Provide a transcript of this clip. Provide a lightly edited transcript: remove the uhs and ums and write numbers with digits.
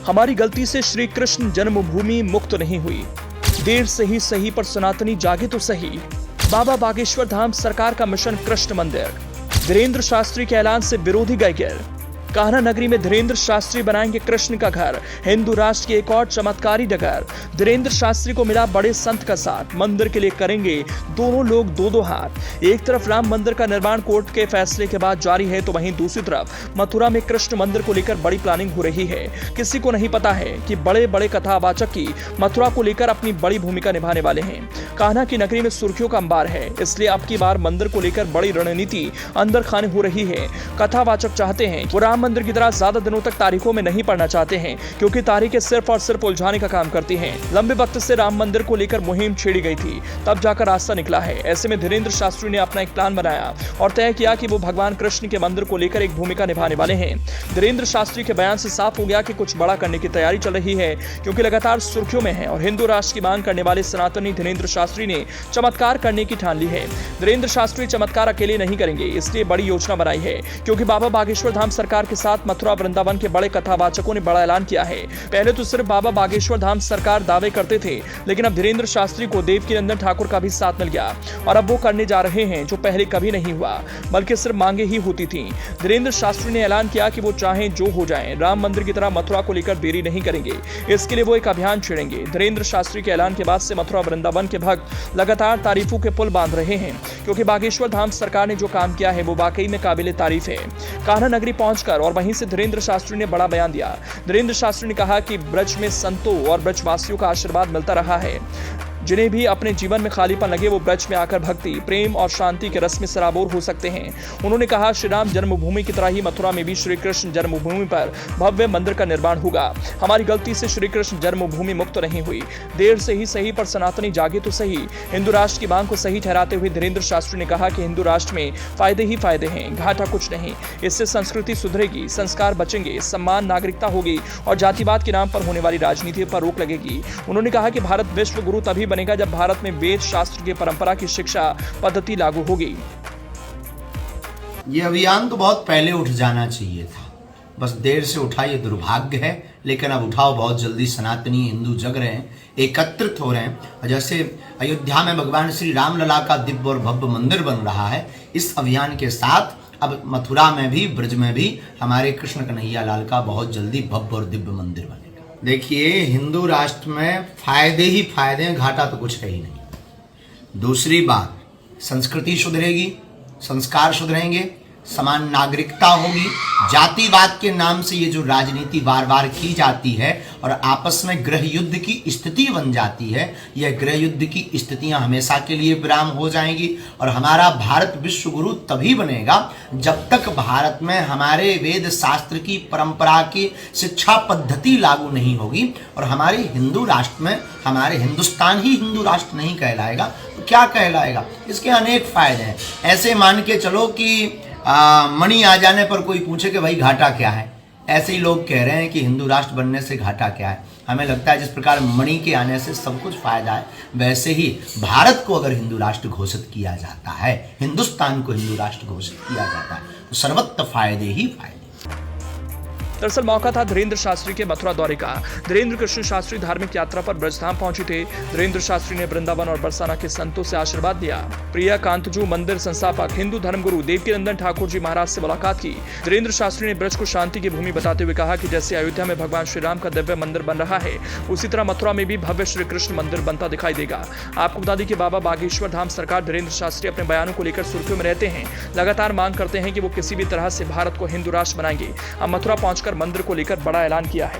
हमारी गलती से श्री कृष्ण जन्मभूमि मुक्त नहीं हुई। देर से ही सही पर सनातनी जागे तो सही। बाबा बागेश्वर धाम सरकार का मिशन कृष्ण मंदिर। धीरेन्द्र शास्त्री के ऐलान से विरोधी गए गिर। कान्हा नगरी में धीरेन्द्र शास्त्री बनाएंगे कृष्ण का घर। हिंदू राष्ट्र की एक और चमत्कारी डगर। धीरेन्द्र शास्त्री को मिला बड़े संत का साथ। मंदिर के लिए करेंगे दोनों लोग दो हाथ। एक तरफ राम मंदिर का निर्माण कोर्ट के फैसले के बाद जारी है, तो वहीं दूसरी तरफ मथुरा में कृष्ण मंदिर को लेकर बड़ी प्लानिंग हो रही है। किसी को नहीं पता है कि बड़े बड़े कथावाचक की मथुरा को लेकर अपनी बड़ी भूमिका निभाने वाले हैं। कान्हा की नगरी में सुर्खियों का अंबार है, इसलिए अब की बार मंदिर को लेकर बड़ी रणनीति अंदर खाने हो रही है। कथावाचक चाहते हैं वो राम मंदिर की तरह ज्यादा दिनों तक तारीखों में नहीं पड़ना चाहते हैं, क्योंकि तारीखें सिर्फ और सिर्फ उलझाने का काम करती हैं। लंबे वक्त से राम मंदिर को लेकर मुहिम छेड़ी गई थी, तब जाकर रास्ता निकला है। ऐसे में धीरेन्द्र शास्त्री ने अपना एक प्लान बनाया और तय किया कि वो भगवान कृष्ण के मंदिर को लेकर एक भूमिका निभाने वाले हैं। धीरेन्द्र शास्त्री के बयान से साफ हो गया कि कुछ बड़ा करने की तैयारी चल रही है, क्योंकि लगातार सुर्खियों में है और हिंदू राष्ट्र की मांग करने वाले सनातनी धीरेन्द्र शास्त्री ने चमत्कार करने की ठान ली है। धीरेन्द्र शास्त्री चमत्कार अकेले नहीं करेंगे, इसलिए बड़ी योजना बनाई है, क्योंकि बाबा बागेश्वर धाम सरकार के साथ मथुरा वृंदावन के बड़े कथावाचकों ने बड़ा ऐलान किया है। पहले तो सिर्फ बाबा बागेश्वर धाम सरकार दावे करते थे, लेकिन अब धीरेन्द्र शास्त्री को देवकीनंदन ठाकुर का भी साथ मिल गया और अब वो करने जा रहे हैं जो पहले कभी नहीं हुआ, बल्कि सिर्फ मांगे ही होती थी। धीरेन्द्र शास्त्री ने ऐलान किया कि वो चाहे जो हो जाए, राम मंदिर की तरह मथुरा को लेकर देरी नहीं करेंगे। इसके लिए वो एक अभियान छेड़ेंगे। धीरेन्द्र शास्त्री के ऐलान के बाद से मथुरा वृंदावन के भक्त लगातार तारीफों के पुल बांध रहे हैं, क्योंकि बागेश्वर धाम सरकार ने जो काम किया है वो वाकई में काबिले तारीफ है। कान्हा नगरी पहुंचकर और वहीं से धीरेन्द्र शास्त्री ने बड़ा बयान दिया। धीरेन्द्र शास्त्री ने कहा कि ब्रज में संतों और ब्रजवासियों का आशीर्वाद मिलता रहा है। जिन्हें भी अपने जीवन में खालीपन लगे वो ब्रज में आकर भक्ति, प्रेम और शांति के रस में सराबोर हो सकते हैं। उन्होंने कहा, श्री राम जन्मभूमि की तरह ही मथुरा में भी श्री कृष्ण जन्मभूमि पर भव्य मंदिर का निर्माण होगा। हमारी गलती से श्री कृष्ण जन्मभूमि मुक्त नहीं हुई। देर से ही सही पर सनातनी जागे तो सही। हिंदू राष्ट्र की मांग को सही ठहराते हुए धीरेन्द्र शास्त्री ने कहा कि हिंदू राष्ट्र में फायदे ही फायदे हैं, घाटा कुछ नहीं। इससे संस्कृति सुधरेगी, संस्कार बचेंगे, सम्मान, नागरिकता होगी और जातिवाद के नाम पर होने वाली राजनीति पर रोक लगेगी। उन्होंने कहा कि भारत विश्व गुरु तभी बनेगा जब भारत में वेद शास्त्र की परंपरा की शिक्षा पद्धति लागू होगी। ये अभियान तो बहुत पहले उठ जाना चाहिए था, बस देर से उठा ये दुर्भाग्य है। लेकिन अब उठाओ, बहुत जल्दी सनातनी हिंदू जग रहे हैं, एकत्रित हो रहे हैं। जैसे अयोध्या में भगवान श्री राम लला का दिव्य और भव्य मंदिर बन रहा है, इस अभियान के साथ अब मथुरा में भी, ब्रज में भी हमारे कृष्ण कन्हैया लाल का बहुत जल्दी भव्य और दिव्य मंदिर बनेगा। देखिए, हिंदू राष्ट्र में फायदे ही फायदे हैं, घाटा तो कुछ है ही नहीं। दूसरी बात, संस्कृति सुधरेगी, संस्कार सुधरेंगे, समान नागरिकता होगी। जातिवाद के नाम से ये जो राजनीति बार बार की जाती है और आपस में गृह युद्ध की स्थिति बन जाती है, यह गृह युद्ध की स्थितियां हमेशा के लिए विराम हो जाएंगी। और हमारा भारत विश्व गुरु तभी बनेगा जब तक भारत में हमारे वेद शास्त्र की परंपरा की शिक्षा पद्धति लागू नहीं होगी। और हमारे हिंदू राष्ट्र में, हमारे हिंदुस्तान ही हिंदू राष्ट्र नहीं कहलाएगा तो क्या कहलाएगा? इसके अनेक फायदे हैं। ऐसे मान के चलो कि मणि आ जाने पर कोई पूछे कि भाई घाटा क्या है, ऐसे ही लोग कह रहे हैं कि हिंदू राष्ट्र बनने से घाटा क्या है। हमें लगता है जिस प्रकार मणि के आने से सब कुछ फायदा है, वैसे ही भारत को अगर हिंदू राष्ट्र घोषित किया जाता है, हिंदुस्तान को हिंदू राष्ट्र घोषित किया जाता है, तो सर्वत्र फायदे ही फायदे। दरअसल मौका था धीरेन्द्र शास्त्री के मथुरा दौरे का। धीरेन्द्र कृष्ण शास्त्री धार्मिक यात्रा पर ब्रजधाम पहुंचे थे। धीरेन्द्र शास्त्री ने वृंदावन और बरसाना के संतों से आशीर्वाद लिया। प्रिया कांतजू मंदिर संस्थापक हिंदू धर्मगुरु देवकीनंदन ठाकुर जी महाराज से मुलाकात की। धीरेन्द्र शास्त्री ने ब्रज को शांति की भूमि बताते हुए कहा कि जैसे अयोध्या में भगवान श्री राम का दिव्य मंदिर बन रहा है, उसी तरह मथुरा में भी भव्य श्री कृष्ण मंदिर बनता दिखाई देगा। आपको बता दें कि बाबा बागेश्वर धाम सरकार धीरेन्द्र शास्त्री अपने बयानों को लेकर सुर्खियों में रहते हैं। लगातार मांग करते हैं कि वो किसी भी तरह से भारत को हिंदू राष्ट्र बनाएंगे। अब मथुरा पहुंचकर मंदिर को लेकर बड़ा ऐलान किया है।